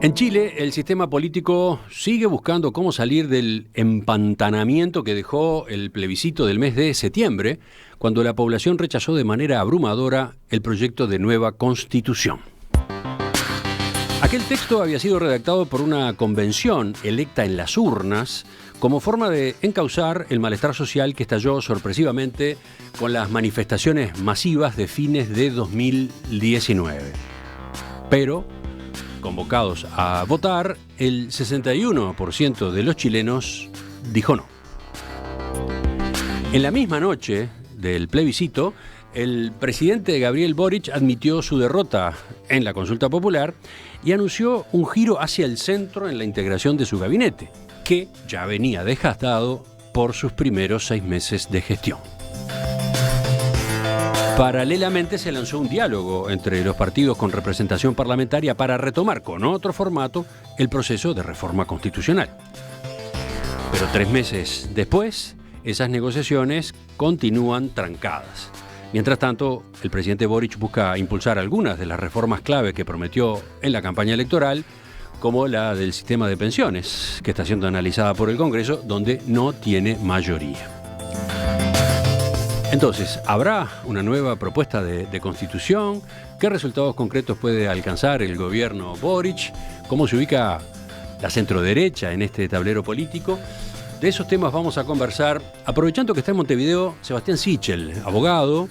En Chile, el sistema político sigue buscando cómo salir del empantanamiento que dejó el plebiscito del mes de septiembre, cuando la población rechazó de manera abrumadora el proyecto de nueva constitución. Aquel texto había sido redactado por una convención electa en las urnas como forma de encauzar el malestar social que estalló sorpresivamente con las manifestaciones masivas de fines de 2019. Pero, convocados a votar, el 61% de los chilenos dijo no. En la misma noche del plebiscito, el presidente Gabriel Boric admitió su derrota en la consulta popular y anunció un giro hacia el centro en la integración de su gabinete, que ya venía desgastado por sus primeros 6 meses de gestión. Paralelamente se lanzó un diálogo entre los partidos con representación parlamentaria para retomar con otro formato el proceso de reforma constitucional. Pero 3 meses después, esas negociaciones continúan trancadas. Mientras tanto, el presidente Boric busca impulsar algunas de las reformas clave que prometió en la campaña electoral, como la del sistema de pensiones, que está siendo analizada por el Congreso, donde no tiene mayoría. Entonces, ¿habrá una nueva propuesta de constitución? ¿Qué resultados concretos puede alcanzar el gobierno Boric? ¿Cómo se ubica la centroderecha en este tablero político? De esos temas vamos a conversar, aprovechando que está en Montevideo Sebastián Sichel, abogado,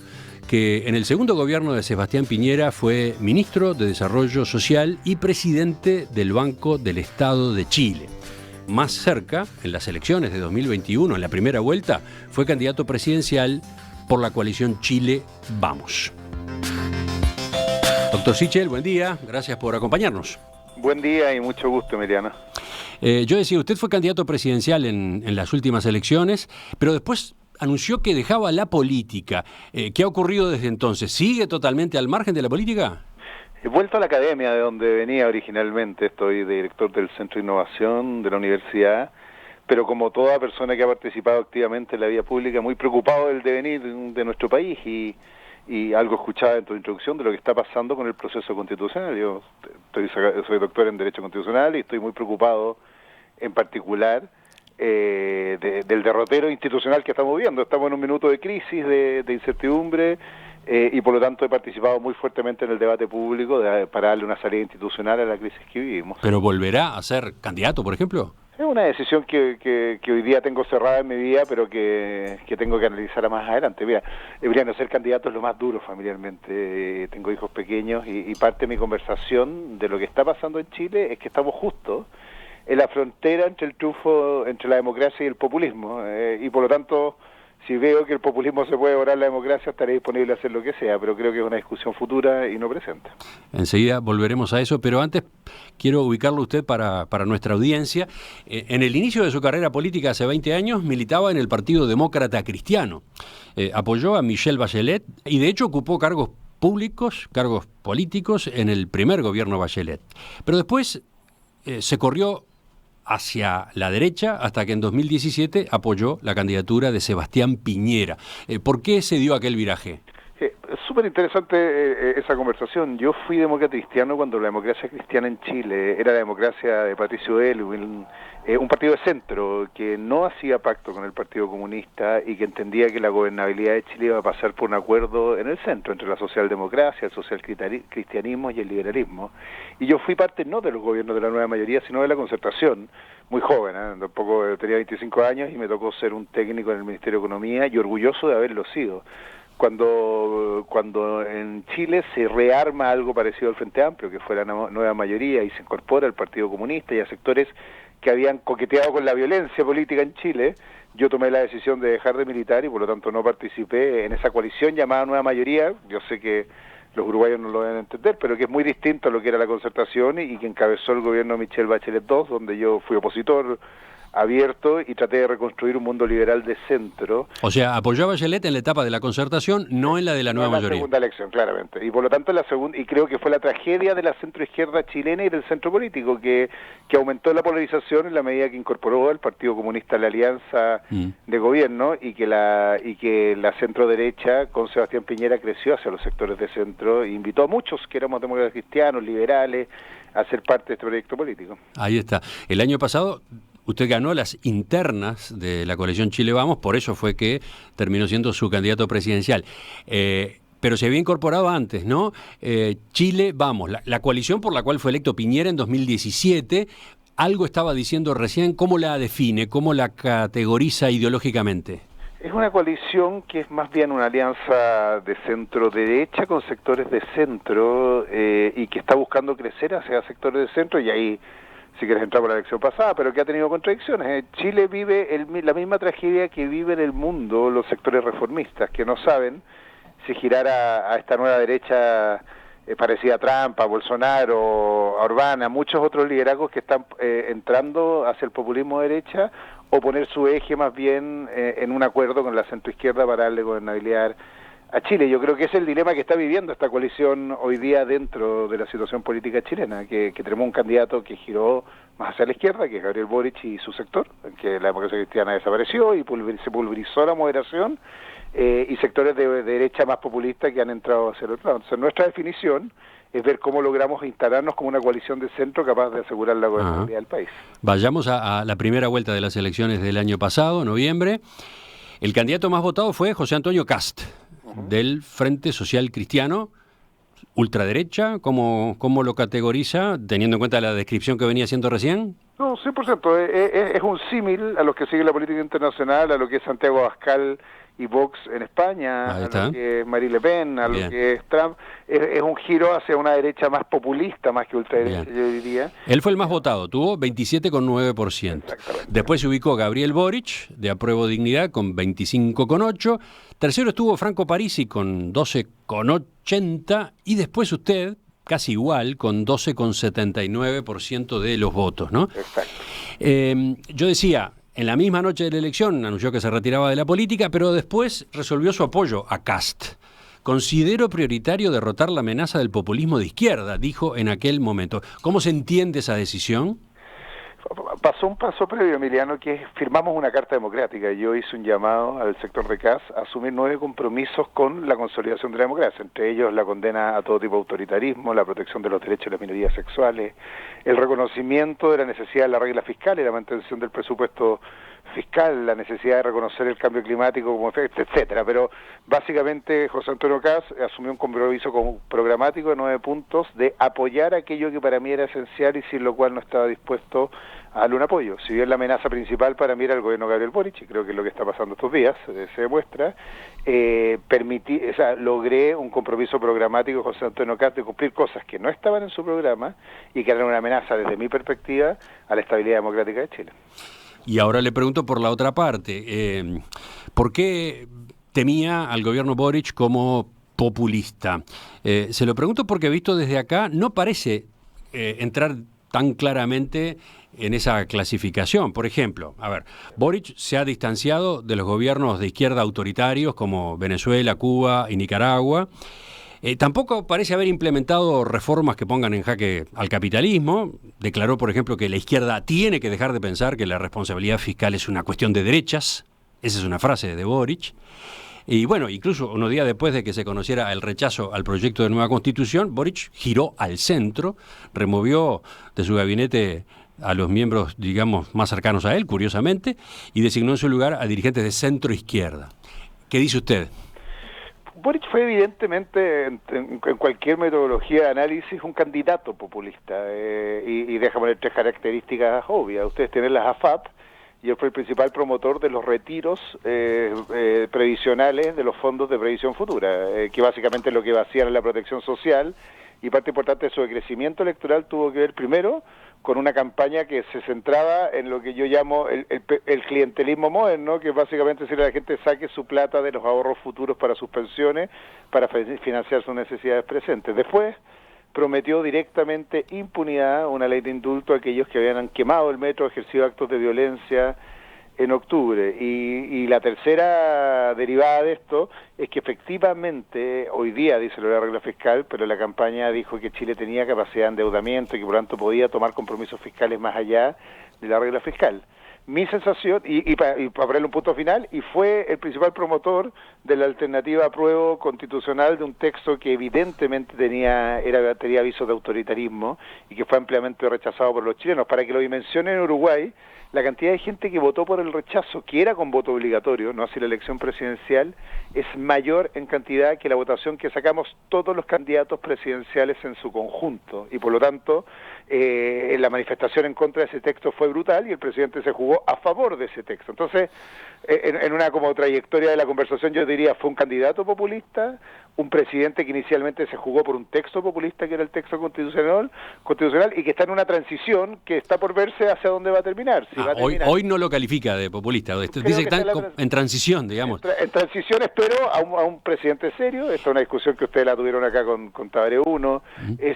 que en el segundo gobierno de Sebastián Piñera fue ministro de Desarrollo Social y presidente del Banco del Estado de Chile. Más cerca, en las elecciones de 2021, en la primera vuelta, fue candidato presidencial por la coalición Chile Vamos. Doctor Sichel, buen día, gracias por acompañarnos. Buen día y mucho gusto, Emiliano. Yo decía, usted fue candidato presidencial en las últimas elecciones, pero después anunció que dejaba la política. ¿Qué ha ocurrido desde entonces? ¿Sigue totalmente al margen de la política? He vuelto a la academia de donde venía originalmente. Estoy director del Centro de Innovación de la universidad, pero como toda persona que ha participado activamente en la vida pública, muy preocupado del devenir de nuestro país y algo escuchaba en tu introducción de lo que está pasando con el proceso constitucional. Yo soy doctor en Derecho Constitucional y estoy muy preocupado en particular del derrotero institucional que estamos viendo. Estamos en un minuto de crisis, de incertidumbre, y por lo tanto he participado muy fuertemente en el debate público para darle una salida institucional a la crisis que vivimos. ¿Pero volverá a ser candidato, por ejemplo? Es una decisión que hoy día tengo cerrada en mi vida, pero que tengo que analizar más adelante. Mira, Emiliano, ser candidato es lo más duro familiarmente. Tengo hijos pequeños y parte de mi conversación de lo que está pasando en Chile es que estamos justos en la frontera entre el triunfo, entre la democracia y el populismo. Y por lo tanto, si veo que el populismo se puede devorar la democracia, estaré disponible a hacer lo que sea, pero creo que es una discusión futura y no presente. Enseguida volveremos a eso, pero antes quiero ubicarlo usted para nuestra audiencia. En el inicio de su carrera política hace 20 años militaba en el Partido Demócrata Cristiano. Apoyó a Michelle Bachelet y de hecho ocupó cargos públicos, cargos políticos en el primer gobierno Bachelet. Pero después se corrió hacia la derecha hasta que en 2017 apoyó la candidatura de Sebastián Piñera. ¿Por qué se dio aquel viraje? Es súper interesante esa conversación. Yo fui demócrata cristiano cuando la democracia cristiana en Chile era la democracia de Patricio Aylwin, un partido de centro que no hacía pacto con el Partido Comunista y que entendía que la gobernabilidad de Chile iba a pasar por un acuerdo en el centro entre la socialdemocracia, el socialcristianismo y el liberalismo. Y yo fui parte no de los gobiernos de la nueva mayoría, sino de la concertación, muy joven, tampoco tenía 25 años y me tocó ser un técnico en el Ministerio de Economía y orgulloso de haberlo sido. Cuando en Chile se rearma algo parecido al Frente Amplio, que fue la nueva mayoría, y se incorpora el Partido Comunista y a sectores que habían coqueteado con la violencia política en Chile, yo tomé la decisión de dejar de militar y por lo tanto no participé en esa coalición llamada Nueva Mayoría. Yo sé que los uruguayos no lo deben entender, pero que es muy distinto a lo que era la concertación y que encabezó el gobierno de Michelle Bachelet II, donde yo fui opositor abierto y traté de reconstruir un mundo liberal de centro. O sea, apoyó a Bachelet en la etapa de la concertación, no en la de la nueva mayoría. En la segunda elección, claramente. Y por lo tanto, la segunda, y creo que fue la tragedia de la centroizquierda chilena y del centro político, que aumentó la polarización en la medida que incorporó al Partido Comunista a la alianza de gobierno y que la centro derecha con Sebastián Piñera creció hacia los sectores de centro e invitó a muchos que éramos demócratas cristianos, liberales, a ser parte de este proyecto político. Ahí está. El año pasado usted ganó las internas de la coalición Chile Vamos, por eso fue que terminó siendo su candidato presidencial. Pero se había incorporado antes, ¿no? Chile Vamos, la coalición por la cual fue electo Piñera en 2017, algo estaba diciendo recién, ¿cómo la define, cómo la categoriza ideológicamente? Es una coalición que es más bien una alianza de centro-derecha con sectores de centro y que está buscando crecer hacia sectores de centro, y ahí si quieres entrar por la elección pasada, pero que ha tenido contradicciones. Chile vive la misma tragedia que vive en el mundo los sectores reformistas, que no saben si girar a esta nueva derecha parecida a Trump, a Bolsonaro, a Orbán, a muchos otros liderazgos que están entrando hacia el populismo de derecha, o poner su eje más bien en un acuerdo con la centroizquierda para darle gobernabilidad a Chile. Yo creo que es el dilema que está viviendo esta coalición hoy día dentro de la situación política chilena, que tenemos un candidato que giró más hacia la izquierda, que es Gabriel Boric y su sector, que la democracia cristiana desapareció y se pulverizó la moderación, y sectores de derecha más populistas que han entrado hacia el otro lado. Entonces, nuestra definición es ver cómo logramos instalarnos como una coalición de centro capaz de asegurar la gobernabilidad del país. Vayamos a la primera vuelta de las elecciones del año pasado, noviembre. El candidato más votado fue José Antonio Kast, del Frente Social Cristiano, ultraderecha. ¿Cómo lo categoriza, teniendo en cuenta la descripción que venía haciendo recién? No, 100%. Es un símil a los que sigue la política internacional, a lo que es Santiago Abascal y Vox en España, a lo que es Marine Le Pen, a lo que es Trump. Es un giro hacia una derecha más populista, más que ultraderecha, yo diría. Él fue el más votado, tuvo 27,9%. Después se ubicó Gabriel Boric, de Apruebo Dignidad, con 25,8%. Tercero estuvo Franco Parisi, con 12,80%. Y después usted, casi igual, con 12,79% de los votos, ¿no? Exacto. Yo decía, en la misma noche de la elección anunció que se retiraba de la política, pero después resolvió su apoyo a Kast. Considero prioritario derrotar la amenaza del populismo de izquierda, dijo en aquel momento. ¿Cómo se entiende esa decisión? Pasó un paso previo, Emiliano, que es firmamos una carta democrática. Yo hice un llamado al sector de Kast a asumir 9 compromisos con la consolidación de la democracia, entre ellos la condena a todo tipo de autoritarismo, la protección de los derechos de las minorías sexuales, el reconocimiento de la necesidad de la regla fiscal y la mantención del presupuesto fiscal, la necesidad de reconocer el cambio climático como efecto, etcétera. Pero básicamente José Antonio Kast asumió un compromiso programático de 9 puntos de apoyar aquello que para mí era esencial y sin lo cual no estaba dispuesto a darle un apoyo. Si bien la amenaza principal para mí era el gobierno Gabriel Boric, y creo que es lo que está pasando estos días, se demuestra, logré un compromiso programático de José Antonio Kast de cumplir cosas que no estaban en su programa y que eran una amenaza desde mi perspectiva a la estabilidad democrática de Chile. Y ahora le pregunto por la otra parte, ¿por qué temía al gobierno Boric como populista? Se lo pregunto porque visto desde acá no parece entrar tan claramente en esa clasificación. Por ejemplo, Boric se ha distanciado de los gobiernos de izquierda autoritarios como Venezuela, Cuba y Nicaragua. Tampoco parece haber implementado reformas que pongan en jaque al capitalismo. Declaró, por ejemplo, que la izquierda tiene que dejar de pensar que la responsabilidad fiscal es una cuestión de derechas. Esa es una frase de Boric. Y bueno, incluso unos días después de que se conociera el rechazo al proyecto de nueva constitución, Boric giró al centro, removió de su gabinete a los miembros, digamos, más cercanos a él, curiosamente, y designó en su lugar a dirigentes de centro-izquierda. ¿Qué dice usted? Boric fue evidentemente, en cualquier metodología de análisis, un candidato populista, y déjame poner 3 características obvias. Ustedes tienen las AFAP, y él fue el principal promotor de los retiros previsionales de los fondos de previsión futura, que básicamente lo que hacían en la protección social, y parte importante de su crecimiento electoral tuvo que ver primero con una campaña que se centraba en lo que yo llamo el clientelismo moderno, que es básicamente decirle a la gente saque su plata de los ahorros futuros para sus pensiones para financiar sus necesidades presentes. Después prometió directamente impunidad, una ley de indulto a aquellos que habían quemado el metro, ejercido actos de violencia en octubre. Y la tercera derivada de esto es que efectivamente hoy día dice la regla fiscal, pero la campaña dijo que Chile tenía capacidad de endeudamiento y que por lo tanto podía tomar compromisos fiscales más allá de la regla fiscal. Mi sensación, y para ponerle un punto final, y fue el principal promotor de la alternativa apruebo constitucional de un texto que evidentemente tenía avisos de autoritarismo y que fue ampliamente rechazado por los chilenos. Para que lo dimensionen en Uruguay, la cantidad de gente que votó por el rechazo, que era con voto obligatorio, no así la elección presidencial, es mayor en cantidad que la votación que sacamos todos los candidatos presidenciales en su conjunto. Y por lo tanto, la manifestación en contra de ese texto fue brutal y el presidente se jugó a favor de ese texto. Entonces, en una como trayectoria de la conversación, yo diría, fue un candidato populista, un presidente que inicialmente se jugó por un texto populista, que era el texto constitucional, y que está en una transición que está por verse hacia dónde va a terminar. Si va a terminar. Hoy no lo califica de populista, dice que está en transición, digamos. En transición espero a un presidente serio. Esta es una discusión que ustedes la tuvieron acá con Tabaré 1,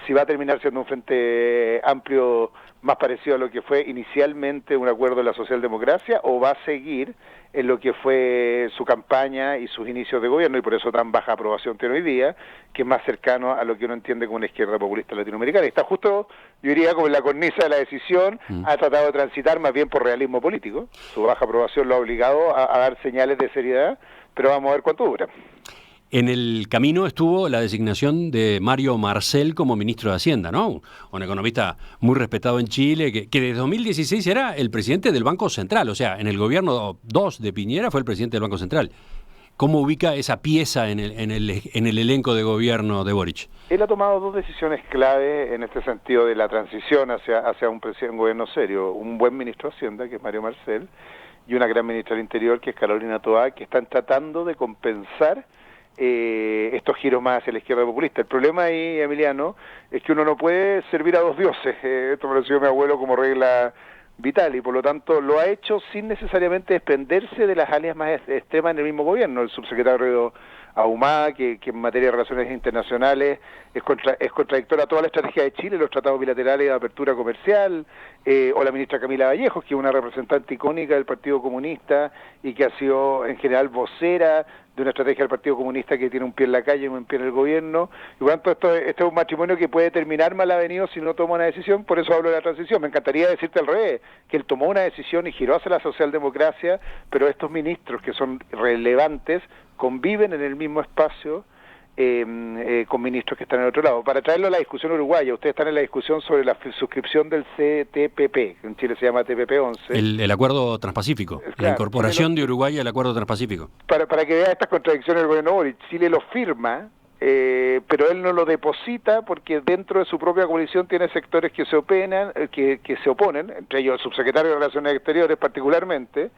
si va a terminar siendo un frente amplio más parecido a lo que fue inicialmente un acuerdo de la socialdemocracia, o va a seguir en lo que fue su campaña y sus inicios de gobierno, y por eso tan baja aprobación tiene hoy día, que es más cercano a lo que uno entiende como una izquierda populista latinoamericana. Y está justo, yo diría, como en la cornisa de la decisión, ha tratado de transitar más bien por realismo político. Su baja aprobación lo ha obligado a dar señales de seriedad, pero vamos a ver cuánto dura. En el camino estuvo la designación de Mario Marcel como ministro de Hacienda, ¿no? Un economista muy respetado en Chile, que desde 2016 era el presidente del Banco Central, o sea, en el gobierno 2 de Piñera fue el presidente del Banco Central. ¿Cómo ubica esa pieza en el elenco de gobierno de Boric? Él ha tomado dos decisiones clave en este sentido de la transición hacia un gobierno serio. Un buen ministro de Hacienda, que es Mario Marcel, y una gran ministra del Interior, que es Carolina Toá, que están tratando de compensar estos giros más hacia la izquierda populista. El problema ahí, Emiliano, es que uno no puede servir a dos dioses. Esto me lo enseñó mi abuelo como regla vital, y por lo tanto lo ha hecho sin necesariamente desprenderse de las alias más extremas en el mismo gobierno. El subsecretario Ahumada, que en materia de relaciones internacionales es contradictora a toda la estrategia de Chile, los tratados bilaterales de apertura comercial, o la ministra Camila Vallejos, que es una representante icónica del Partido Comunista y que ha sido en general vocera de una estrategia del Partido Comunista que tiene un pie en la calle y un pie en el gobierno. Y por tanto, este es un matrimonio que puede terminar mal avenido si no toma una decisión. Por eso hablo de la transición. Me encantaría decirte al revés, que él tomó una decisión y giró hacia la socialdemocracia, pero estos ministros que son relevantes conviven en el mismo espacio con ministros que están en el otro lado. Para traerlo a la discusión uruguaya, ustedes están en la discusión sobre la suscripción del CTPP, que en Chile se llama TPP-11. El Acuerdo Transpacífico, claro, la incorporación de Uruguay al Acuerdo Transpacífico. Para que vean estas contradicciones del gobierno Boric, Chile lo firma, pero él no lo deposita porque dentro de su propia coalición tiene sectores que se oponen, entre ellos el subsecretario de Relaciones Exteriores particularmente,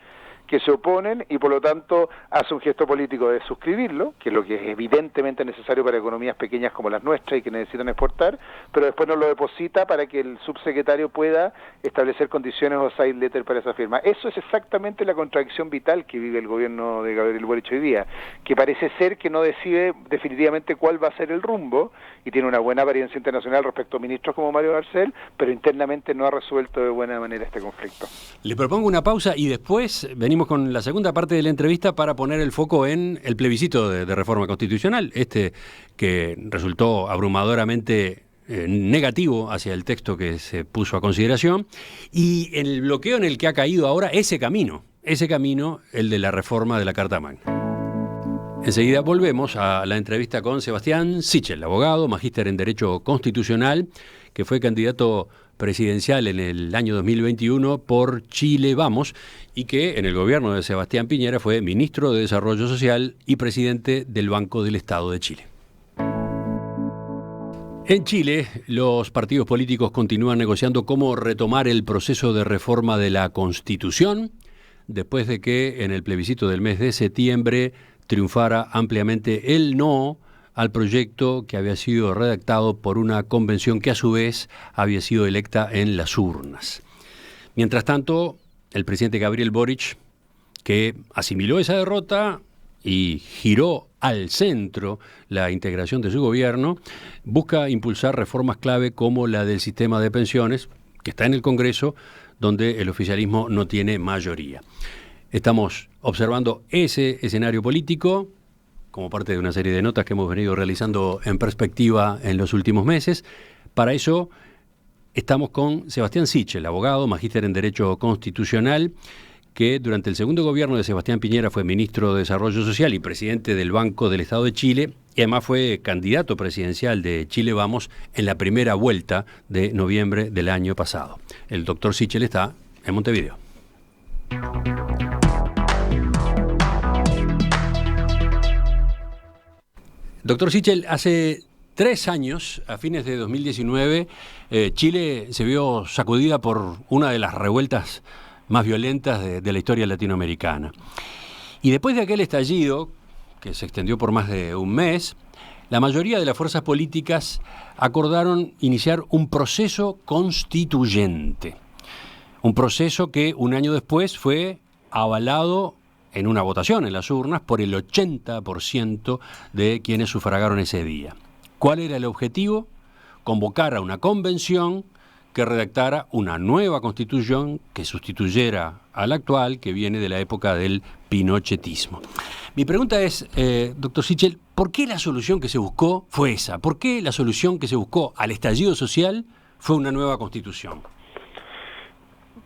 que se oponen, y por lo tanto hace un gesto político de suscribirlo, que es lo que es evidentemente necesario para economías pequeñas como las nuestras y que necesitan exportar, pero después no lo deposita para que el subsecretario pueda establecer condiciones o side letter para esa firma. Eso es exactamente la contradicción vital que vive el gobierno de Gabriel Boric hoy día, que parece ser que no decide definitivamente cuál va a ser el rumbo, y tiene una buena apariencia internacional respecto a ministros como Mario Marcel, pero internamente no ha resuelto de buena manera este conflicto. Le propongo una pausa y después venimos con la segunda parte de la entrevista para poner el foco en el plebiscito de reforma constitucional, que resultó abrumadoramente negativo hacia el texto que se puso a consideración, y el bloqueo en el que ha caído ahora ese camino, el de la reforma de la Carta Magna. Enseguida volvemos a la entrevista con Sebastián Sichel, abogado, magíster en Derecho Constitucional, que fue candidato presidencial en el año 2021 por Chile Vamos, y que en el gobierno de Sebastián Piñera fue ministro de Desarrollo Social y presidente del Banco del Estado de Chile. En Chile, los partidos políticos continúan negociando cómo retomar el proceso de reforma de la Constitución, después de que en el plebiscito del mes de septiembre triunfara ampliamente el no al proyecto que había sido redactado por una convención que a su vez había sido electa en las urnas. Mientras tanto, el presidente Gabriel Boric, que asimiló esa derrota y giró al centro la integración de su gobierno, busca impulsar reformas clave como la del sistema de pensiones, que está en el Congreso, donde el oficialismo no tiene mayoría. Estamos observando ese escenario político como parte de una serie de notas que hemos venido realizando en perspectiva en los últimos meses. Para eso estamos con Sebastián Sichel, abogado, magíster en Derecho Constitucional, que durante el segundo gobierno de Sebastián Piñera fue ministro de Desarrollo Social y presidente del Banco del Estado de Chile, y además fue candidato presidencial de Chile Vamos en la primera vuelta de noviembre del año pasado. El doctor Sichel está en Montevideo. Doctor Sichel, hace 3 años, a fines de 2019, Chile se vio sacudida por una de las revueltas más violentas de la historia latinoamericana. Y después de aquel estallido, que se extendió por más de un mes, la mayoría de las fuerzas políticas acordaron iniciar un proceso constituyente. Un proceso que un año después fue avalado en una votación en las urnas por el 80% de quienes sufragaron ese día. ¿Cuál era el objetivo? Convocar a una convención que redactara una nueva constitución que sustituyera a la actual, que viene de la época del pinochetismo. Mi pregunta es, doctor Sichel, ¿por qué la solución que se buscó fue esa? ¿Por qué la solución que se buscó al estallido social fue una nueva constitución?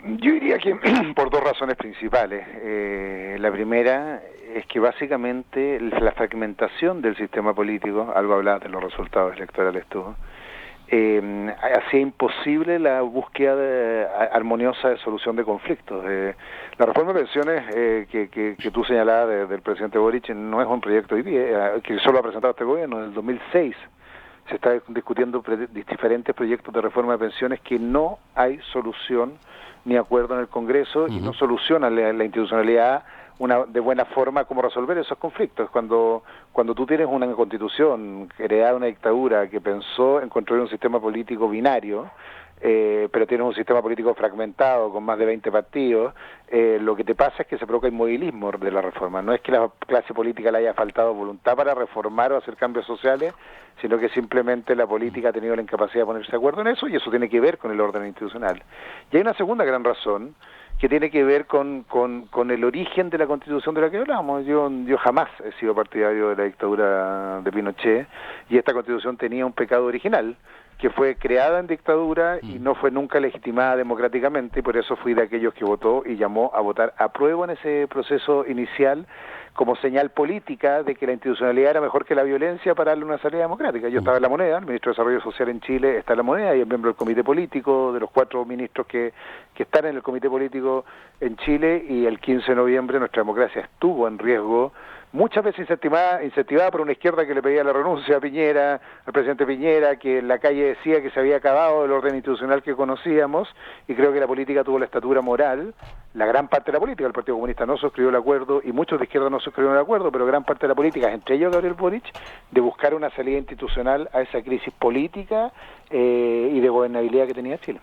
Yo diría que por 2 razones principales. La primera es que básicamente la fragmentación del sistema político, algo hablaba de los resultados electorales tú, hacía imposible la búsqueda armoniosa de solución de conflictos. La reforma de pensiones que tú señalabas del presidente Boric no es un proyecto hoy día, que solo ha presentado este gobierno, en el 2006. Se está discutiendo diferentes proyectos de reforma de pensiones que no hay solución ni acuerdo en el Congreso y no solucionan la institucionalidad de buena forma cómo resolver esos conflictos. Cuando tú tienes una constitución heredada de una dictadura que pensó en construir un sistema político binario, pero tienes un sistema político fragmentado con más de 20 partidos, lo que te pasa es que se provoca inmovilismo de la reforma. No es que la clase política le haya faltado voluntad para reformar o hacer cambios sociales, sino que simplemente la política ha tenido la incapacidad de ponerse de acuerdo en eso, y eso tiene que ver con el orden institucional. Y hay una segunda gran razón que tiene que ver con el origen de la Constitución de la que hablamos. Yo jamás he sido partidario de la dictadura de Pinochet, y esta Constitución tenía un pecado original, que fue creada en dictadura y no fue nunca legitimada democráticamente, y por eso fui de aquellos que votó y llamó a votar a prueba en ese proceso inicial, como señal política de que la institucionalidad era mejor que la violencia para darle una salida democrática. Yo estaba en La Moneda, el ministro de Desarrollo Social en Chile está en La Moneda, y es miembro del comité político, de los 4 ministros que están en el comité político en Chile, y el 15 de noviembre nuestra democracia estuvo en riesgo, muchas veces incentivada por una izquierda que le pedía la renuncia a Piñera, al presidente Piñera, que en la calle decía que se había acabado el orden institucional que conocíamos, y creo que la política tuvo la estatura moral. La gran parte de la política, el Partido Comunista no suscribió el acuerdo, y muchos de izquierda no suscribieron el acuerdo, pero gran parte de la política, entre ellos Gabriel Boric, de buscar una salida institucional a esa crisis política y de gobernabilidad que tenía Chile.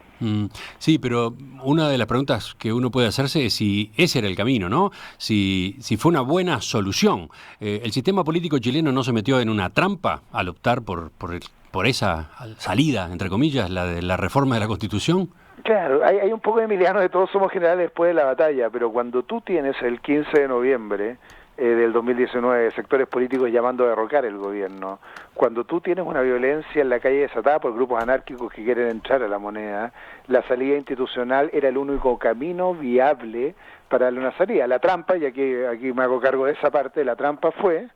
Sí, pero una de las preguntas que uno puede hacerse es si ese era el camino, ¿no? Si fue una buena solución. ¿El sistema político chileno no se metió en una trampa al optar por esa salida, entre comillas, la de la reforma de la Constitución? Claro, hay un poco de Emiliano de todos somos generales después de la batalla, pero cuando tú tienes el 15 de noviembre del 2019 sectores políticos llamando a derrocar el gobierno, cuando tú tienes una violencia en la calle desatada por grupos anárquicos que quieren entrar a La Moneda, la salida institucional era el único camino viable para darle una salida. La trampa, y aquí me hago cargo de esa parte, la trampa fue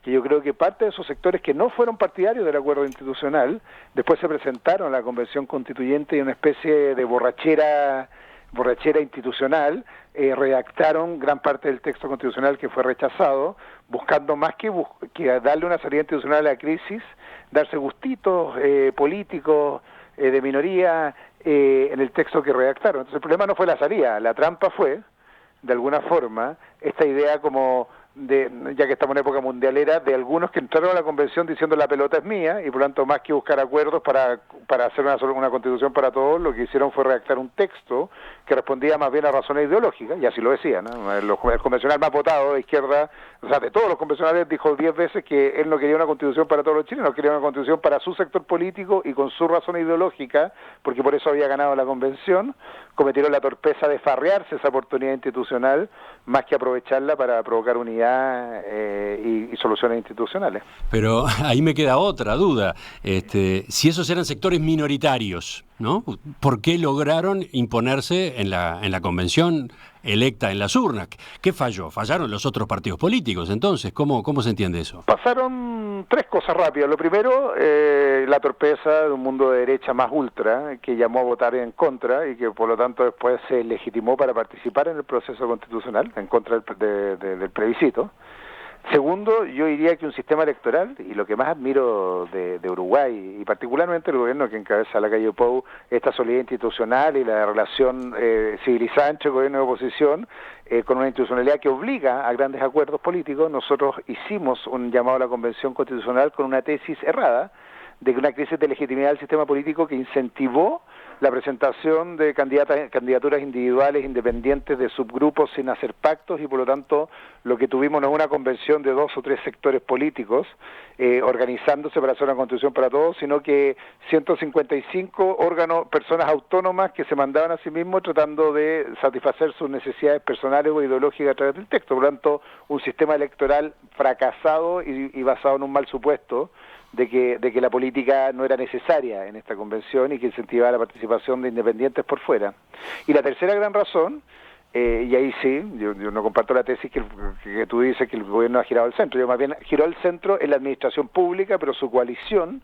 que yo creo que parte de esos sectores que no fueron partidarios del acuerdo institucional, después se presentaron a la Convención Constituyente y una especie de borrachera institucional, redactaron gran parte del texto constitucional que fue rechazado, buscando más que darle una salida institucional a la crisis, darse gustitos políticos de minoría en el texto que redactaron. Entonces el problema no fue la salida, la trampa fue, de alguna forma, esta idea como ya que estamos en época mundialera, de algunos que entraron a la convención diciendo la pelota es mía, y por lo tanto, más que buscar acuerdos para hacer una constitución para todos, lo que hicieron fue redactar un texto que respondía más bien a razones ideológicas, y así lo decía, ¿no? El convencional más votado de izquierda, o sea, de todos los convencionales, dijo 10 veces que él no quería una constitución para todos los chilenos, quería una constitución para su sector político y con su razón ideológica, porque por eso había ganado la convención. Cometieron la torpeza de farrearse esa oportunidad institucional más que aprovecharla para provocar unidad y soluciones institucionales. Pero ahí me queda otra duda. Si esos eran sectores minoritarios, ¿no? ¿Por qué lograron imponerse en la convención electa en las urnas? ¿Qué falló? ¿Fallaron los otros partidos políticos? Entonces, ¿cómo se entiende eso? Pasaron tres cosas rápidas. Lo primero, la torpeza de un mundo de derecha más ultra, que llamó a votar en contra y que por lo tanto después se legitimó para participar en el proceso constitucional, en contra del plebiscito. Segundo, yo diría que un sistema electoral, y lo que más admiro de Uruguay, y particularmente el gobierno que encabeza Lacalle Pou, esta solidez institucional y la relación civilizada entre gobierno y oposición, con una institucionalidad que obliga a grandes acuerdos políticos. Nosotros hicimos un llamado a la Convención Constitucional con una tesis errada, de una crisis de legitimidad del sistema político que incentivó la presentación de candidaturas individuales independientes de subgrupos sin hacer pactos, y por lo tanto lo que tuvimos no es una convención de 2 o 3 sectores políticos organizándose para hacer una constitución para todos, sino que 155 personas autónomas que se mandaban a sí mismos tratando de satisfacer sus necesidades personales o ideológicas a través del texto. Por lo tanto, un sistema electoral fracasado y basado en un mal supuesto de que la política no era necesaria en esta convención y que incentivaba la participación de independientes por fuera. Y la tercera gran razón, y ahí sí, yo no comparto la tesis que tú dices que el gobierno ha girado al centro. Yo más bien giró al centro en la administración pública, pero su coalición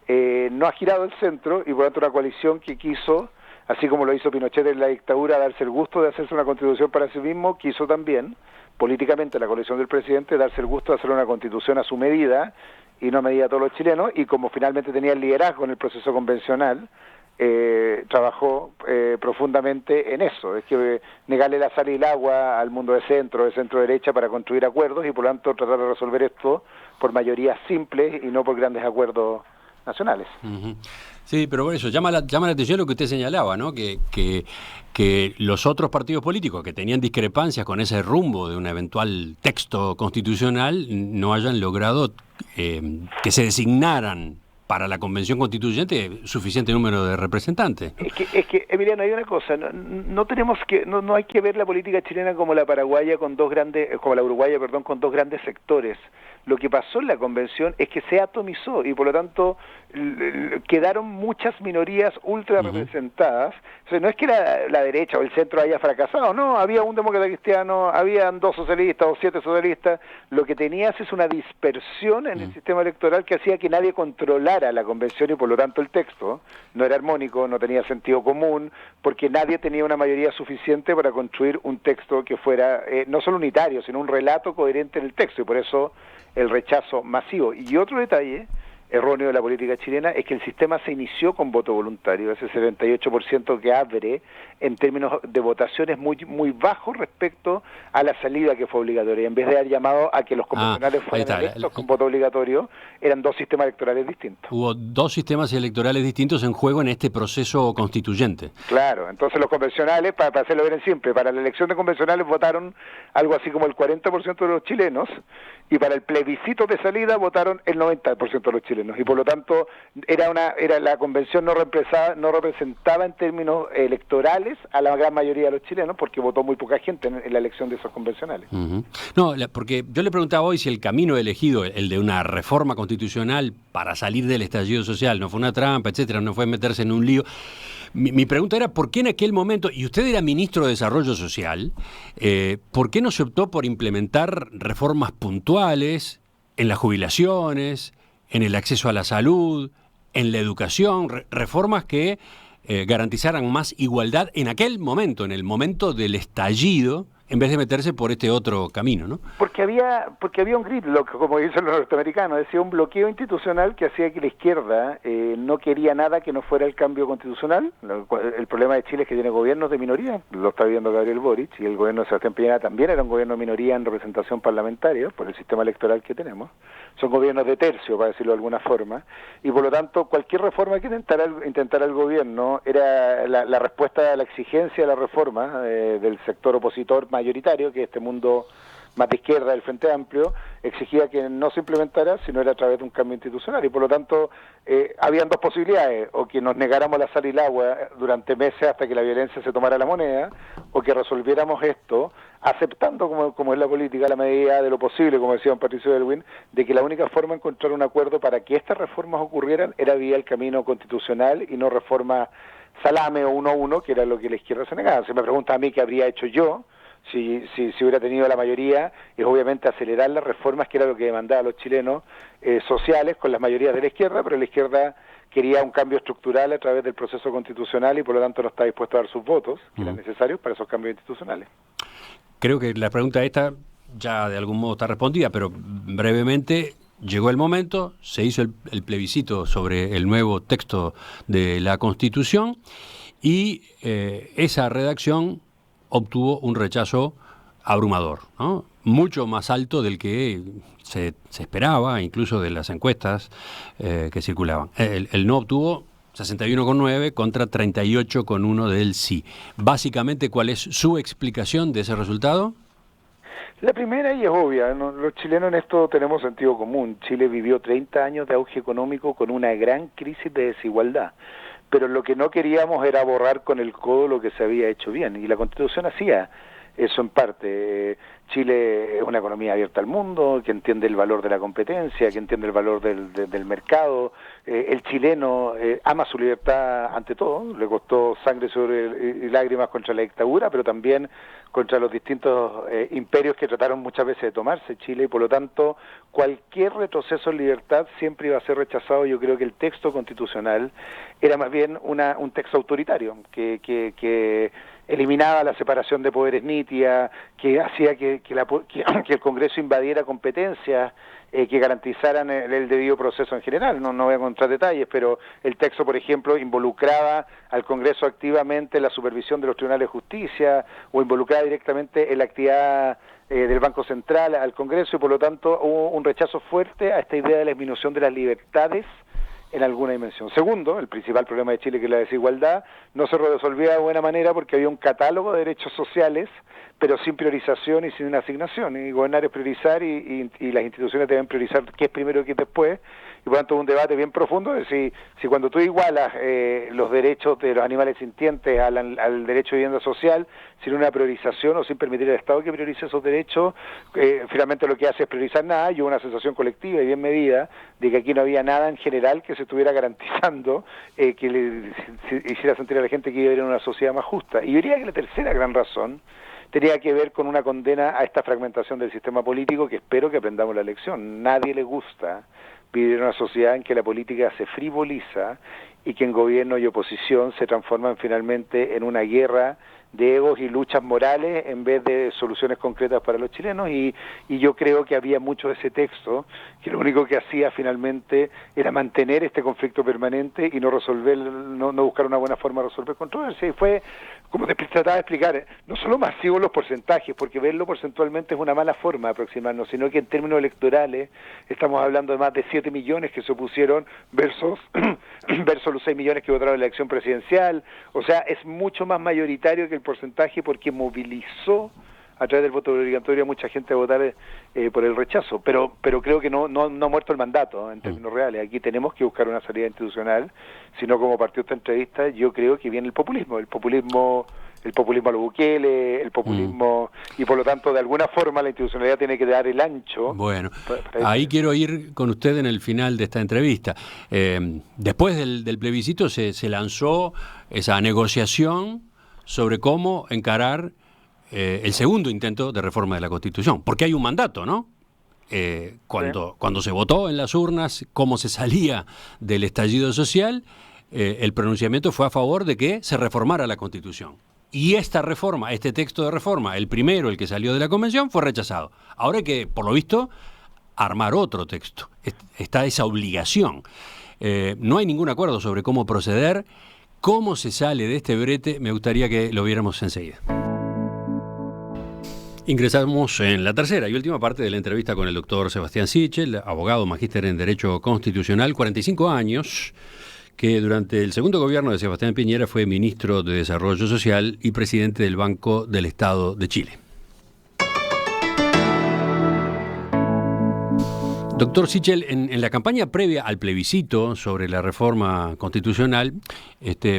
no ha girado al centro, y por lo tanto una coalición que quiso, así como lo hizo Pinochet en la dictadura, darse el gusto de hacerse una constitución para sí mismo, quiso también, políticamente, la coalición del presidente, darse el gusto de hacer una constitución a su medida, y no a medida de todos los chilenos, y como finalmente tenía el liderazgo en el proceso convencional, trabajó profundamente en eso, es que negarle la sal y el agua al mundo de centro derecha para construir acuerdos, y por lo tanto tratar de resolver esto por mayorías simples y no por grandes acuerdos nacionales. Uh-huh. Sí, pero por eso llama la atención lo que usted señalaba, ¿no? Que los otros partidos políticos que tenían discrepancias con ese rumbo de un eventual texto constitucional no hayan logrado que se designaran para la Convención Constituyente suficiente número de representantes. Es que Emiliano, hay una cosa, no hay que ver la política chilena como la paraguaya con dos grandes, como la uruguaya, perdón, con dos grandes sectores. Lo que pasó en la convención es que se atomizó y por lo tanto quedaron muchas minorías ultra representadas. O sea, no es que la derecha o el centro haya fracasado, no, había un demócrata cristiano, habían 2 socialistas o 7 socialistas. Lo que tenías es una dispersión en el sistema electoral que hacía que nadie controlara la convención y por lo tanto el texto no era armónico, no tenía sentido común, porque nadie tenía una mayoría suficiente para construir un texto que fuera no solo unitario, sino un relato coherente en el texto, y por eso el rechazo masivo. Y otro detalle erróneo de la política chilena es que el sistema se inició con voto voluntario, ese 78% que abre en términos de votaciones muy muy bajo respecto a la salida que fue obligatoria. En vez de haber llamado a que los convencionales fueran electos con voto obligatorio, eran 2 sistemas electorales distintos. Hubo 2 sistemas electorales distintos en juego en este proceso constituyente. Claro, entonces los convencionales, para hacerlo bien simple, para la elección de convencionales votaron algo así como el 40% de los chilenos, y para el plebiscito de salida votaron el 90% de los chilenos, y por lo tanto la convención no representaba en términos electorales a la gran mayoría de los chilenos, porque votó muy poca gente en la elección de esos convencionales. Uh-huh. No, porque yo le preguntaba hoy si el camino elegido, el de una reforma constitucional para salir del estallido social, no fue una trampa, etcétera, no fue meterse en un lío. Mi pregunta era, ¿por qué en aquel momento, y usted era ministro de Desarrollo Social, por qué no se optó por implementar reformas puntuales en las jubilaciones, en el acceso a la salud, en la educación, reformas que garantizaran más igualdad en aquel momento, en el momento del estallido en vez de meterse por este otro camino, ¿no? Porque había un gridlock, como dicen los norteamericanos, decía un bloqueo institucional que hacía que la izquierda no quería nada que no fuera el cambio constitucional. El problema de Chile es que tiene gobiernos de minoría, lo está viendo Gabriel Boric, y el gobierno de Sebastián Piñera también era un gobierno de minoría en representación parlamentaria, por el sistema electoral que tenemos. Son gobiernos de tercio, para decirlo de alguna forma, y por lo tanto cualquier reforma que intentara el gobierno era la respuesta a la exigencia de la reforma del sector opositor mayoritario, que este mundo más de izquierda del Frente Amplio, exigía que no se implementara, sino era a través de un cambio institucional. Y por lo tanto, habían dos posibilidades: o que nos negáramos la sal y el agua durante meses hasta que la violencia se tomara la moneda, o que resolviéramos esto aceptando, como es la política, la medida de lo posible, como decía don Patricio Aylwin, de que la única forma de encontrar un acuerdo para que estas reformas ocurrieran era vía el camino constitucional y no reforma salame o 1-1, que era lo que la izquierda se negaba. Se me pregunta a mí qué habría hecho yo si hubiera tenido la mayoría, es obviamente acelerar las reformas, que era lo que demandaban los chilenos sociales, con las mayorías de la izquierda, pero la izquierda quería un cambio estructural a través del proceso constitucional y por lo tanto no está dispuesto a dar sus votos, que eran necesarios para esos cambios institucionales. Creo que la pregunta esta ya de algún modo está respondida, pero brevemente: llegó el momento, se hizo el plebiscito sobre el nuevo texto de la Constitución y esa redacción obtuvo un rechazo abrumador, ¿no? Mucho más alto del que se esperaba, incluso de las encuestas que circulaban. El no obtuvo 61,9 contra 38,1 del sí. Básicamente, ¿cuál es su explicación de ese resultado? La primera, y es obvia, ¿no? Los chilenos en esto tenemos sentido común. Chile vivió 30 años de auge económico con una gran crisis de desigualdad, pero lo que no queríamos era borrar con el codo lo que se había hecho bien, y la Constitución hacía eso en parte. Chile es una economía abierta al mundo, que entiende el valor de la competencia, que entiende el valor del mercado. El chileno ama su libertad ante todo, le costó sangre y lágrimas contra la dictadura, pero también contra los distintos imperios que trataron muchas veces de tomarse Chile, y por lo tanto cualquier retroceso en libertad siempre iba a ser rechazado. Yo creo que el texto constitucional era más bien un texto autoritario, que eliminaba la separación de poderes nítida, que hacía que el Congreso invadiera competencias que garantizaran el debido proceso en general. No voy a contar detalles, pero el texto, por ejemplo, involucraba al Congreso activamente en la supervisión de los tribunales de justicia, o involucraba directamente en la actividad del Banco Central al Congreso, y por lo tanto hubo un rechazo fuerte a esta idea de la disminución de las libertades en alguna dimensión. Segundo, el principal problema de Chile, que es la desigualdad, no se resolvía de buena manera porque había un catálogo de derechos sociales, pero sin priorización y sin una asignación. Y gobernar es priorizar, y las instituciones deben priorizar qué es primero y qué es después. Y por lo tanto, un debate bien profundo de si cuando tú igualas los derechos de los animales sintientes al derecho de vivienda social, sin una priorización o sin permitir al Estado que priorice esos derechos, finalmente lo que hace es priorizar nada, y hubo una sensación colectiva y bien medida de que aquí no había nada en general que se estuviera garantizando que le hiciera sentir a la gente que iba a vivir en una sociedad más justa. Y yo diría que la tercera gran razón tenía que ver con una condena a esta fragmentación del sistema político, que espero que aprendamos la lección. Nadie le gusta vivir en una sociedad en que la política se frivoliza y que en gobierno y oposición se transforman finalmente en una guerra de egos y luchas morales en vez de soluciones concretas para los chilenos, y yo creo que había mucho de ese texto que lo único que hacía finalmente era mantener este conflicto permanente y no buscar una buena forma de resolver controversia. Y fue, como te trataba de explicar, no solo masivo los porcentajes, porque verlo porcentualmente es una mala forma de aproximarnos, sino que en términos electorales estamos hablando de más de 7 millones que se opusieron versus los 6 millones que votaron en la elección presidencial. O sea, es mucho más mayoritario que el porcentaje, porque movilizó a través del voto obligatorio a mucha gente a votar por el rechazo, pero creo que no ha muerto el mandato en términos reales. Aquí tenemos que buscar una salida institucional, sino, como partió esta entrevista, yo creo que viene el populismo a lo Bukele, el populismo, y por lo tanto de alguna forma la institucionalidad tiene que dar el ancho. Bueno, ahí quiero ir con usted en el final de esta entrevista. Después del plebiscito se lanzó esa negociación sobre cómo encarar el segundo intento de reforma de la Constitución, porque hay un mandato, ¿no? Cuando se votó en las urnas cómo se salía del estallido social, el pronunciamiento fue a favor de que se reformara la Constitución. y esta reforma, este texto de reforma, el primero, el que salió de la convención, fue rechazado. Ahora hay que, por lo visto, armar otro texto. Está esa obligación. No hay ningún acuerdo sobre cómo proceder. ¿Cómo se sale de este brete? Me gustaría que lo viéramos enseguida. Ingresamos en la tercera y última parte de la entrevista con el doctor Sebastián Sichel, abogado, magíster en Derecho Constitucional, 45 años, que durante el segundo gobierno de Sebastián Piñera fue ministro de Desarrollo Social y presidente del Banco del Estado de Chile. Doctor Sichel, en la campaña previa al plebiscito sobre la reforma constitucional,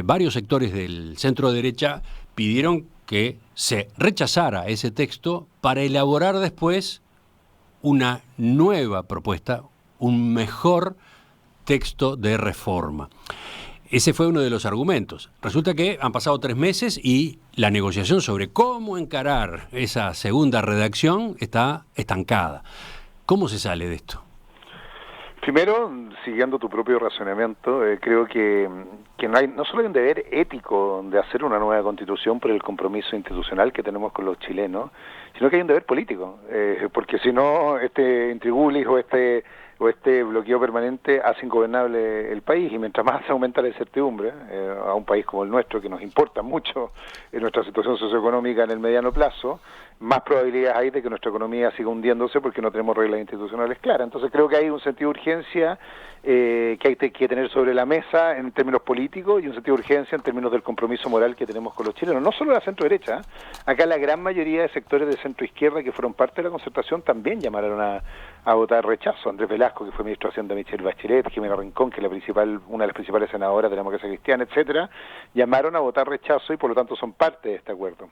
varios sectores del centro derecha pidieron que se rechazara ese texto para elaborar después una nueva propuesta, un mejor texto de reforma. Ese fue uno de los argumentos. Resulta que han pasado 3 meses y la negociación sobre cómo encarar esa segunda redacción está estancada. ¿Cómo se sale de esto? Primero, siguiendo tu propio razonamiento, creo que no solo hay un deber ético de hacer una nueva constitución por el compromiso institucional que tenemos con los chilenos, sino que hay un deber político, porque si no, este intrigulis o este bloqueo permanente hace ingobernable el país, y mientras más aumenta la incertidumbre a un país como el nuestro, que nos importa mucho en nuestra situación socioeconómica en el mediano plazo, más probabilidades hay de que nuestra economía siga hundiéndose porque no tenemos reglas institucionales claras. Entonces creo que hay un sentido de urgencia que hay que tener sobre la mesa en términos políticos y un sentido de urgencia en términos del compromiso moral que tenemos con los chilenos. No solo la centro-derecha, acá la gran mayoría de sectores de centro-izquierda que fueron parte de la concertación también llamaron a votar rechazo. Andrés Velasco, que fue ministro de Hacienda, Michelle Bachelet, Jimena Rincón, que es una de las principales senadoras de la democracia cristiana, etcétera, llamaron a votar rechazo y por lo tanto son parte de este acuerdo.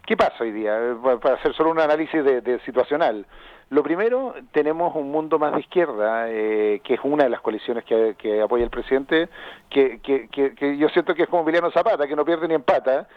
¿Qué pasa hoy día? Para hacer solo un análisis de situacional. Lo primero, tenemos un mundo más de izquierda, que es una de las coaliciones que apoya el presidente, que yo siento que es como Emiliano Zapata, que no pierde ni empata,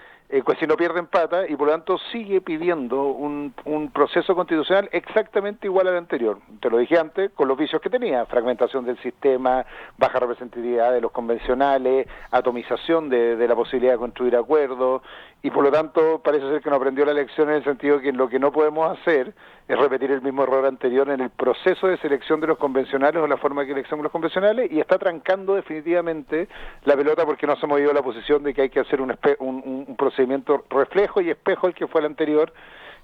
pues si no pierde empata, y por lo tanto sigue pidiendo un proceso constitucional exactamente igual al anterior. Te lo dije antes, con los vicios que tenía: fragmentación del sistema, baja representatividad de los convencionales, atomización de la posibilidad de construir acuerdos, y por lo tanto parece ser que no aprendió la lección en el sentido que lo que no podemos hacer es repetir el mismo error anterior en el proceso de selección de los convencionales o la forma de elección de los convencionales, y está trancando definitivamente la pelota porque no se ha movido la posición de que hay que hacer un procedimiento reflejo y espejo al que fue el anterior,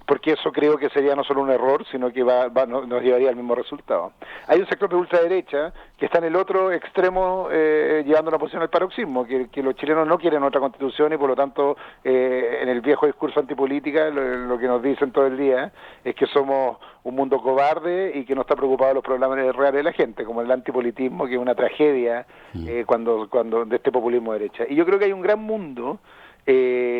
porque eso creo que sería no solo un error, sino que nos llevaría al mismo resultado. Hay un sector de ultraderecha que está en el otro extremo, llevando una posición al paroxismo, que los chilenos no quieren otra constitución y por lo tanto en el viejo discurso antipolítica lo que nos dicen todo el día es que somos un mundo cobarde y que no está preocupado de los problemas reales de la gente, como el antipolitismo, que es una tragedia cuando de este populismo de derecha. Y yo creo que hay un gran mundo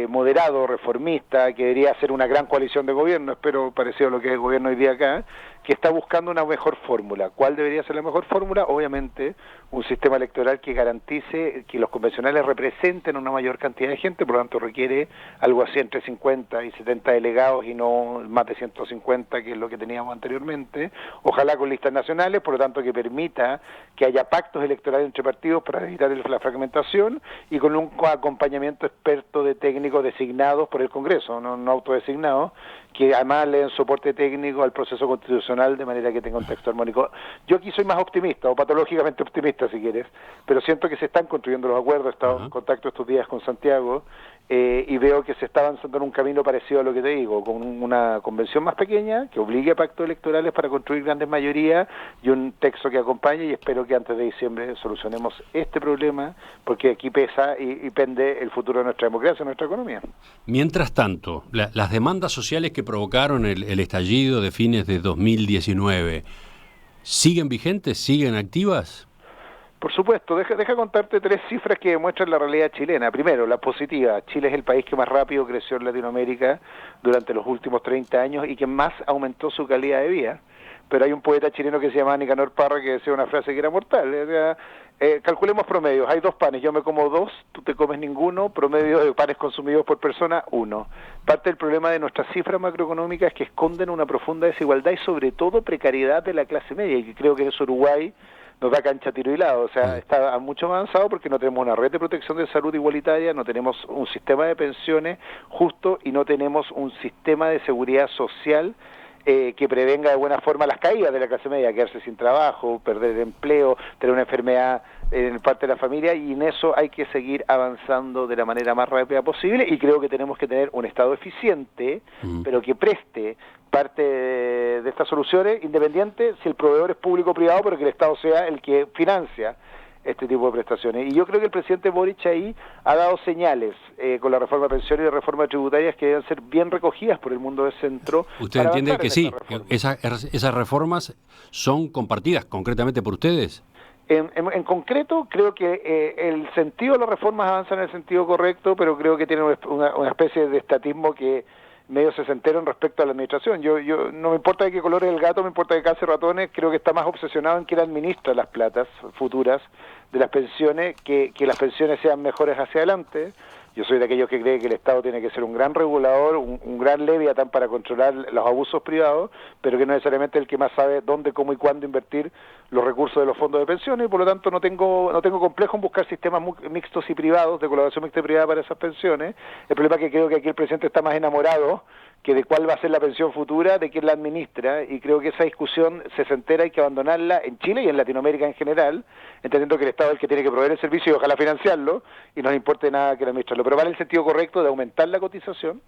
moderado, reformista, que debería ser una gran coalición de gobierno, espero parecido a lo que es el gobierno hoy día acá, que está buscando una mejor fórmula. ¿Cuál debería ser la mejor fórmula? Obviamente un sistema electoral que garantice que los convencionales representen una mayor cantidad de gente, por lo tanto requiere algo así entre 50 y 70 delegados y no más de 150, que es lo que teníamos anteriormente, ojalá con listas nacionales, por lo tanto que permita que haya pactos electorales entre partidos para evitar la fragmentación, y con un acompañamiento experto de técnicos designados por el Congreso, no autodesignados, que además le den soporte técnico al proceso constitucional de manera que tenga un texto armónico. Yo aquí soy más optimista, o patológicamente optimista si quieres, pero siento que se están construyendo los acuerdos. He estado en contacto estos días con Santiago y veo que se está avanzando en un camino parecido a lo que te digo, con una convención más pequeña que obligue a pactos electorales para construir grandes mayorías y un texto que acompañe, y espero que antes de diciembre solucionemos este problema, porque aquí pesa y pende el futuro de nuestra democracia, de nuestra economía. Mientras tanto, las demandas sociales que provocaron el estallido de fines de 2019, ¿siguen vigentes? ¿Siguen activas? Por supuesto, deja contarte 3 cifras que demuestran la realidad chilena. Primero, la positiva. Chile es el país que más rápido creció en Latinoamérica durante los últimos 30 años y que más aumentó su calidad de vida. Pero hay un poeta chileno que se llama Nicanor Parra que decía una frase que era mortal. O sea, calculemos promedios. Hay 2 panes, yo me como 2, tú te comes ninguno. Promedio de panes consumidos por persona, 1. Parte del problema de nuestras cifras macroeconómicas es que esconden una profunda desigualdad y sobre todo precariedad de la clase media, y creo que es Uruguay, nos da cancha, tiro y lado. O sea, está mucho más avanzado porque no tenemos una red de protección de salud igualitaria, no tenemos un sistema de pensiones justo y no tenemos un sistema de seguridad social que prevenga de buena forma las caídas de la clase media, quedarse sin trabajo, perder el empleo, tener una enfermedad en parte de la familia, y en eso hay que seguir avanzando de la manera más rápida posible, y creo que tenemos que tener un Estado eficiente, pero que preste parte de estas soluciones, independiente si el proveedor es público o privado, pero que el Estado sea el que financia este tipo de prestaciones. Y yo creo que el presidente Boric ahí ha dado señales con la reforma de pensiones y la reforma tributarias que deben ser bien recogidas por el mundo del centro. ¿Usted entiende que sí, esas reformas son compartidas concretamente por ustedes? En concreto, creo que el sentido de las reformas avanza en el sentido correcto, pero creo que tiene una especie de estatismo que medio sesentero en respecto a la administración. Yo no me importa de qué color es el gato, me importa de qué hace ratones. Creo que está más obsesionado en quién administra las platas futuras de las pensiones, que las pensiones sean mejores hacia adelante. Yo soy de aquellos que cree que el Estado tiene que ser un gran regulador, un gran leviatán para controlar los abusos privados, pero que no necesariamente el que más sabe dónde, cómo y cuándo invertir los recursos de los fondos de pensiones, y por lo tanto no tengo complejo en buscar sistemas mixtos y privados, de colaboración mixta y privada para esas pensiones. El problema es que creo que aquí el presidente está más enamorado que de cuál va a ser la pensión futura, de quién la administra, y creo que esa discusión sesentera hay que abandonarla en Chile y en Latinoamérica en general, entendiendo que el Estado es el que tiene que proveer el servicio y ojalá financiarlo, y no le importe nada que administrarlo, pero va en el sentido correcto de aumentar la cotización.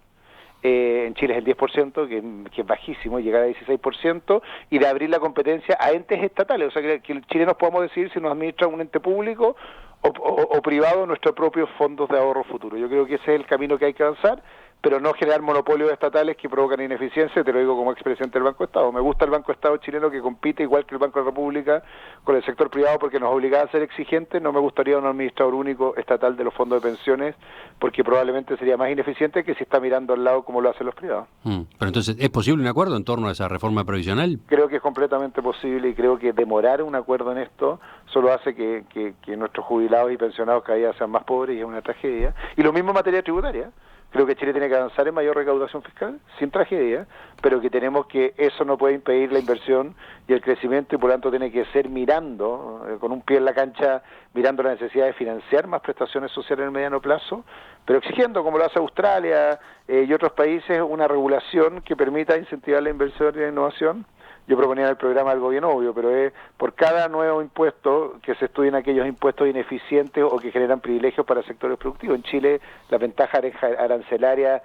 En Chile es el 10%, que es bajísimo, llegar a 16%, y de abrir la competencia a entes estatales, o sea, que los chilenos podamos decidir si nos administra un ente público o privado nuestros propios fondos de ahorro futuro. Yo creo que ese es el camino que hay que avanzar, pero no generar monopolios estatales que provocan ineficiencia. Te lo digo como expresidente del Banco Estado. Me gusta el Banco Estado chileno, que compite igual que el Banco de la República con el sector privado, porque nos obliga a ser exigentes. No me gustaría un administrador único estatal de los fondos de pensiones, porque probablemente sería más ineficiente que si está mirando al lado como lo hacen los privados. Pero entonces, ¿es posible un acuerdo en torno a esa reforma previsional? Creo que es completamente posible, y creo que demorar un acuerdo en esto solo hace que nuestros jubilados y pensionados cada día sean más pobres, y es una tragedia. Y lo mismo en materia tributaria. Creo que Chile tiene que avanzar en mayor recaudación fiscal, sin tragedia, pero que eso no puede impedir la inversión y el crecimiento, y por lo tanto tiene que ser mirando, con un pie en la cancha, mirando la necesidad de financiar más prestaciones sociales en el mediano plazo, pero exigiendo, como lo hace Australia y otros países, una regulación que permita incentivar la inversión y la innovación. Yo proponía en el programa algo bien obvio, pero es por cada nuevo impuesto que se estudien aquellos impuestos ineficientes o que generan privilegios para sectores productivos. En Chile, las ventajas arancelarias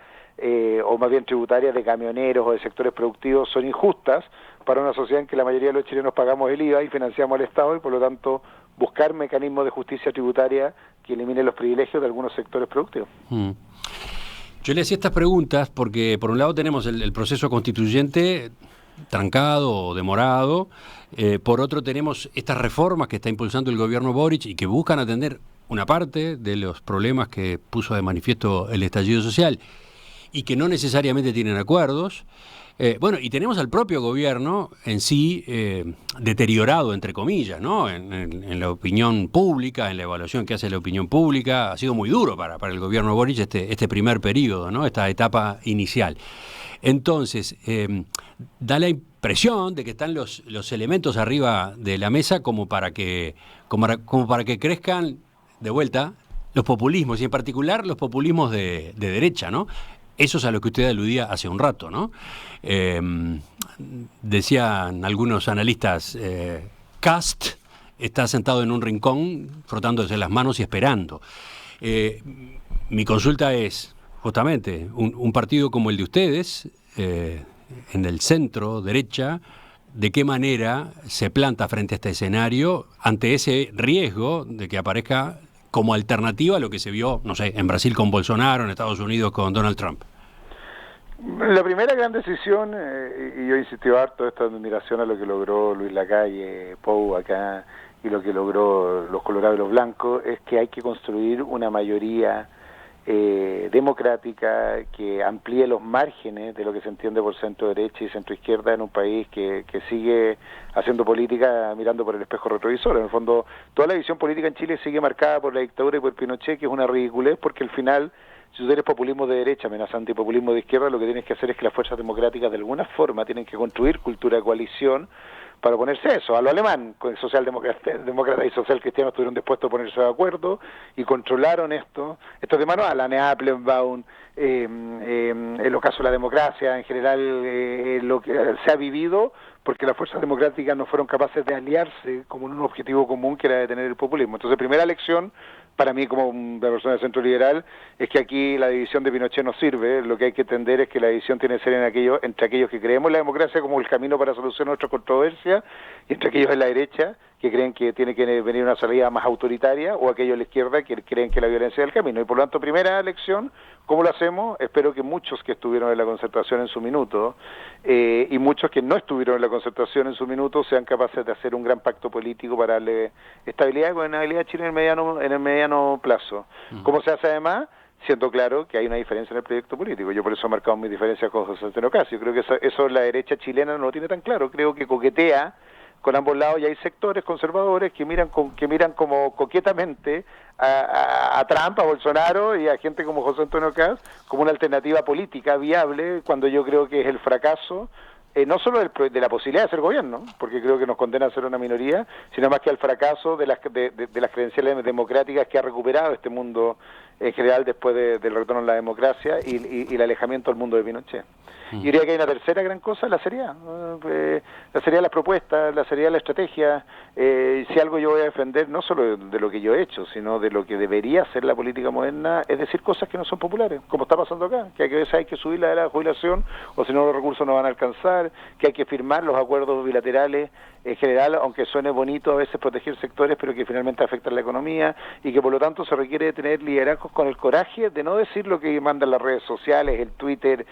o más bien tributarias de camioneros o de sectores productivos son injustas para una sociedad en que la mayoría de los chilenos pagamos el IVA y financiamos al Estado, y por lo tanto buscar mecanismos de justicia tributaria que eliminen los privilegios de algunos sectores productivos. Yo le hacía estas preguntas porque por un lado tenemos el proceso constituyente trancado o demorado, por otro tenemos estas reformas que está impulsando el gobierno Boric y que buscan atender una parte de los problemas que puso de manifiesto el estallido social y que no necesariamente tienen acuerdos. Y tenemos al propio gobierno en sí deteriorado, entre comillas, ¿no? En la opinión pública, en la evaluación que hace la opinión pública. Ha sido muy duro para el gobierno Boric este primer periodo, ¿no? Esta etapa inicial. Entonces, da la impresión de que están los elementos arriba de la mesa como para que crezcan de vuelta los populismos, y en particular los populismos de derecha, ¿no? Eso es a lo que usted aludía hace un rato, ¿no? Decían algunos analistas, Kast está sentado en un rincón frotándose las manos y esperando. Mi consulta es, justamente, un partido como el de ustedes, en el centro derecha, ¿de qué manera se planta frente a este escenario, ante ese riesgo de que aparezca como alternativa a lo que se vio, no sé, en Brasil con Bolsonaro, en Estados Unidos con Donald Trump? La primera gran decisión, y yo he insistido harto, esta admiración a lo que logró Luis Lacalle, Pou acá, y lo que logró los colorados y los blancos, es que hay que construir una mayoría democrática que amplíe los márgenes de lo que se entiende por centro derecha y centro izquierda en un país que sigue haciendo política mirando por el espejo retrovisor. En el fondo, toda la visión política en Chile sigue marcada por la dictadura y por Pinochet, que es una ridiculez, porque al final, si tú eres populismo de derecha amenazante y populismo de izquierda, lo que tienes que hacer es que las fuerzas democráticas de alguna forma tienen que construir cultura de coalición para oponerse a eso, a lo alemán, con socialdemócratas y socialcristianos estuvieron dispuestos a ponerse de acuerdo y controlaron esto de manual, Anne Applebaum, el ocaso de la democracia, en general lo que se ha vivido, porque las fuerzas democráticas no fueron capaces de aliarse como en un objetivo común que era detener el populismo. Entonces, primera lección, para mí como una persona de centro liberal, es que aquí la división de Pinochet no sirve. Lo que hay que entender es que la división tiene que ser entre aquellos que creemos en la democracia como el camino para solucionar nuestras controversias, y entre aquellos en la derecha que creen que tiene que venir una salida más autoritaria, o aquellos en la izquierda que creen que la violencia es el camino. Y por lo tanto, primera lección, ¿cómo lo hacemos? Espero que muchos que estuvieron en la concertación en su minuto, y muchos que no estuvieron en la concertación en su minuto, sean capaces de hacer un gran pacto político para darle estabilidad y gobernabilidad a Chile en el mediano plazo. ¿Cómo se hace además? Siendo claro que hay una diferencia en el proyecto político. Yo por eso he marcado mis diferencias con José Antonio Caz. Yo creo que eso la derecha chilena no lo tiene tan claro. Creo que coquetea con ambos lados, y hay sectores conservadores que miran como coquetamente a Trump, a Bolsonaro y a gente como José Antonio Caz como una alternativa política viable, cuando yo creo que es el fracaso, no solo de la posibilidad de ser gobierno, porque creo que nos condena a ser una minoría, sino más que al fracaso de las credenciales democráticas que ha recuperado este mundo en general después del retorno a la democracia y el alejamiento del mundo de Pinochet. Y diría que hay una tercera gran cosa, la seriedad. La seriedad de las propuestas, la seriedad de la estrategia. Si algo yo voy a defender, no solo de lo que yo he hecho, sino de lo que debería ser la política moderna, es decir cosas que no son populares, como está pasando acá, que a veces hay que subir la edad de la jubilación, o si no los recursos no van a alcanzar, que hay que firmar los acuerdos bilaterales, en general, aunque suene bonito a veces proteger sectores, pero que finalmente afectan la economía, y que por lo tanto se requiere tener liderazgos con el coraje de no decir lo que mandan las redes sociales, el Twitter,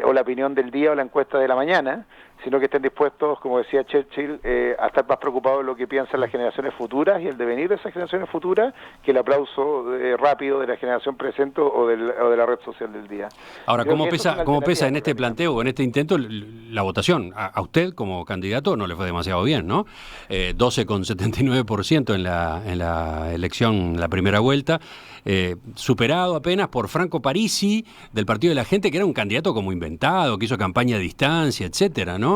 o la opinión del día o la encuesta de la mañana, sino que estén dispuestos, como decía Churchill, a estar más preocupados de lo que piensan las generaciones futuras y el devenir de esas generaciones futuras, que el aplauso rápido de la generación presente o de la red social del día. Ahora, ¿cómo pesa en este planteo o en este intento la votación? A usted como candidato no le fue demasiado bien, ¿no? 12,79% en la elección, la primera vuelta, superado apenas por Franco Parisi, del Partido de la Gente, que era un candidato como inventado, que hizo campaña a distancia, etcétera, ¿no?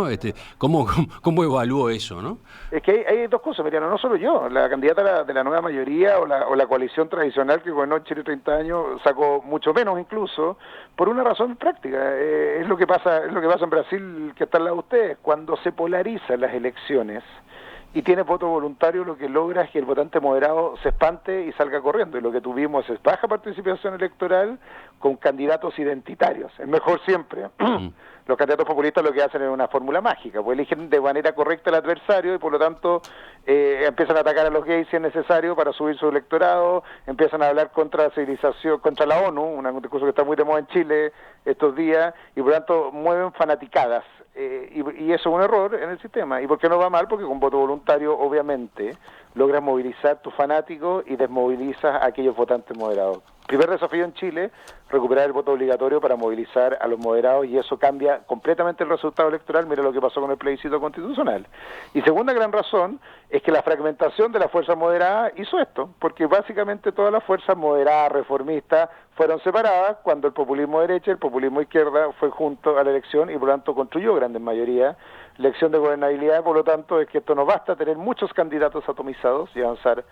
¿Cómo evaluó eso, no? Es que hay dos cosas, Mariano, no solo yo, la candidata de la nueva mayoría o la coalición tradicional que gobernó en Chile 30 años sacó mucho menos incluso, por una razón práctica. Es lo que pasa en Brasil, que está al lado de ustedes, cuando se polarizan las elecciones y tiene voto voluntario, lo que logra es que el votante moderado se espante y salga corriendo, y lo que tuvimos es baja participación electoral con candidatos identitarios, es mejor siempre. Los candidatos populistas lo que hacen es una fórmula mágica, pues eligen de manera correcta al adversario y por lo tanto empiezan a atacar a los gays si es necesario para subir su electorado, empiezan a hablar contra la civilización, contra la ONU, un discurso que está muy de moda en Chile estos días, y por lo tanto mueven fanaticadas, y eso es un error en el sistema. ¿Y por qué no va mal? Porque con voto voluntario obviamente logras movilizar tus fanáticos y desmovilizas a aquellos votantes moderados. Primer desafío en Chile, recuperar el voto obligatorio para movilizar a los moderados, y eso cambia completamente el resultado electoral. Mira lo que pasó con el plebiscito constitucional. Y segunda gran razón es que la fragmentación de las fuerzas moderadas hizo esto, porque básicamente todas las fuerzas moderadas, reformistas, fueron separadas cuando el populismo de derecha y el populismo de izquierda fue junto a la elección, y por lo tanto construyó grandes mayorías, elección de gobernabilidad. Por lo tanto, es que esto no basta tener muchos candidatos atomizados y avanzar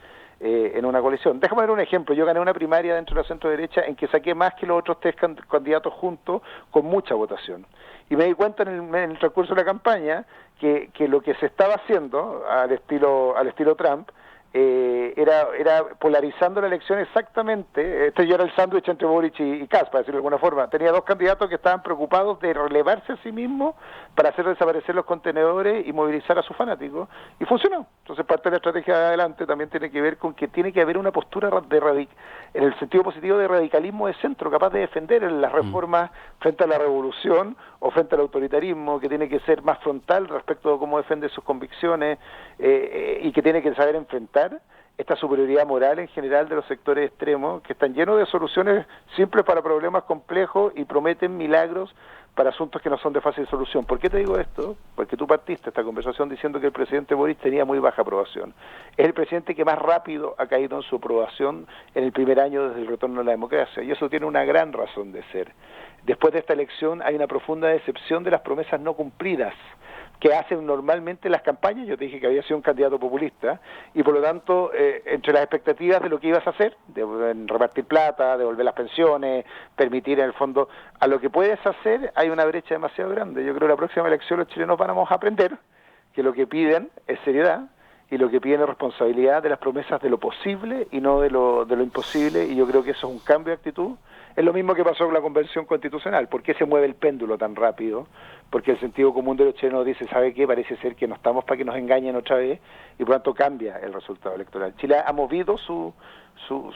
en una coalición. Déjame dar un ejemplo. Yo gané una primaria dentro de la centro derecha en que saqué más que los otros tres candidatos juntos, con mucha votación. Y me di cuenta en el transcurso de la campaña que lo que se estaba haciendo al estilo Trump era polarizando la elección exactamente. Yo era el sándwich entre Boric y Kast, para decirlo de alguna forma. Tenía dos candidatos que estaban preocupados de relevarse a sí mismos para hacer desaparecer los contenedores y movilizar a sus fanáticos, y funcionó. Entonces parte de la estrategia de adelante también tiene que ver con que tiene que haber una postura en el sentido positivo de radicalismo de centro, capaz de defender las reformas frente a la revolución o frente al autoritarismo, que tiene que ser más frontal respecto de cómo defiende sus convicciones, y que tiene que saber enfrentar esta superioridad moral en general de los sectores extremos, que están llenos de soluciones simples para problemas complejos y prometen milagros para asuntos que no son de fácil solución. ¿Por qué te digo esto? Porque tú partiste esta conversación diciendo que el presidente Boric tenía muy baja aprobación. Es el presidente que más rápido ha caído en su aprobación en el primer año desde el retorno a la democracia, y eso tiene una gran razón de ser. Después de esta elección hay una profunda decepción de las promesas no cumplidas. que hacen normalmente las campañas. Yo te dije que había sido un candidato populista, y por lo tanto, entre las expectativas de lo que ibas a hacer, de repartir plata, devolver las pensiones, permitir en el fondo, a lo que puedes hacer, hay una brecha demasiado grande. Yo creo que la próxima elección los chilenos vamos a aprender que lo que piden es seriedad, y lo que piden es responsabilidad de las promesas de lo posible y no de lo imposible, y yo creo que eso es un cambio de actitud. Es lo mismo que pasó con la Convención Constitucional. ¿Por qué se mueve el péndulo tan rápido? Porque el sentido común de los chilenos dice, ¿sabe qué? Parece ser que no estamos para que nos engañen otra vez, y por lo tanto cambia el resultado electoral. Chile ha movido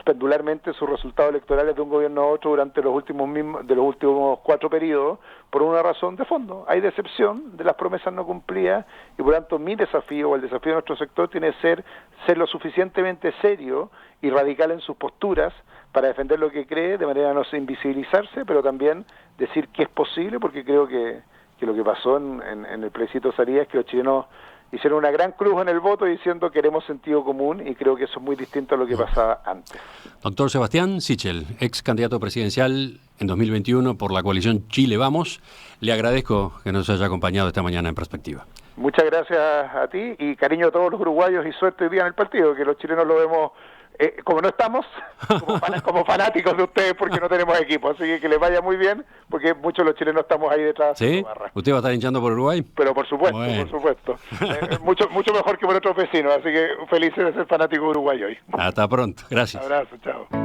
pendularmente sus resultados electorales de un gobierno a otro durante los últimos 4 periodos, por una razón de fondo. Hay decepción de las promesas no cumplidas, y por lo tanto mi desafío, o el desafío de nuestro sector, tiene que ser lo suficientemente serio y radical en sus posturas para defender lo que cree, de manera a no invisibilizarse, pero también decir que es posible, porque creo que lo que pasó en el plebiscito de salida es que los chilenos hicieron una gran cruz en el voto diciendo queremos sentido común, y creo que eso es muy distinto a lo que pasaba antes. Doctor Sebastián Sichel, ex candidato presidencial en 2021 por la coalición Chile Vamos, le agradezco que nos haya acompañado esta mañana en Perspectiva. Muchas gracias a ti, y cariño a todos los uruguayos, y suerte hoy día en el partido, que los chilenos lo vemos, como no estamos, como fanáticos de ustedes, porque no tenemos equipo, así que les vaya muy bien, porque muchos de los chilenos estamos ahí detrás. ¿Sí? ¿Usted va a estar hinchando por Uruguay? Pero por supuesto, bueno. Mucho mejor que por otros vecinos, así que felices de ser fanático de Uruguay hoy. Hasta pronto, gracias. Un abrazo, chao.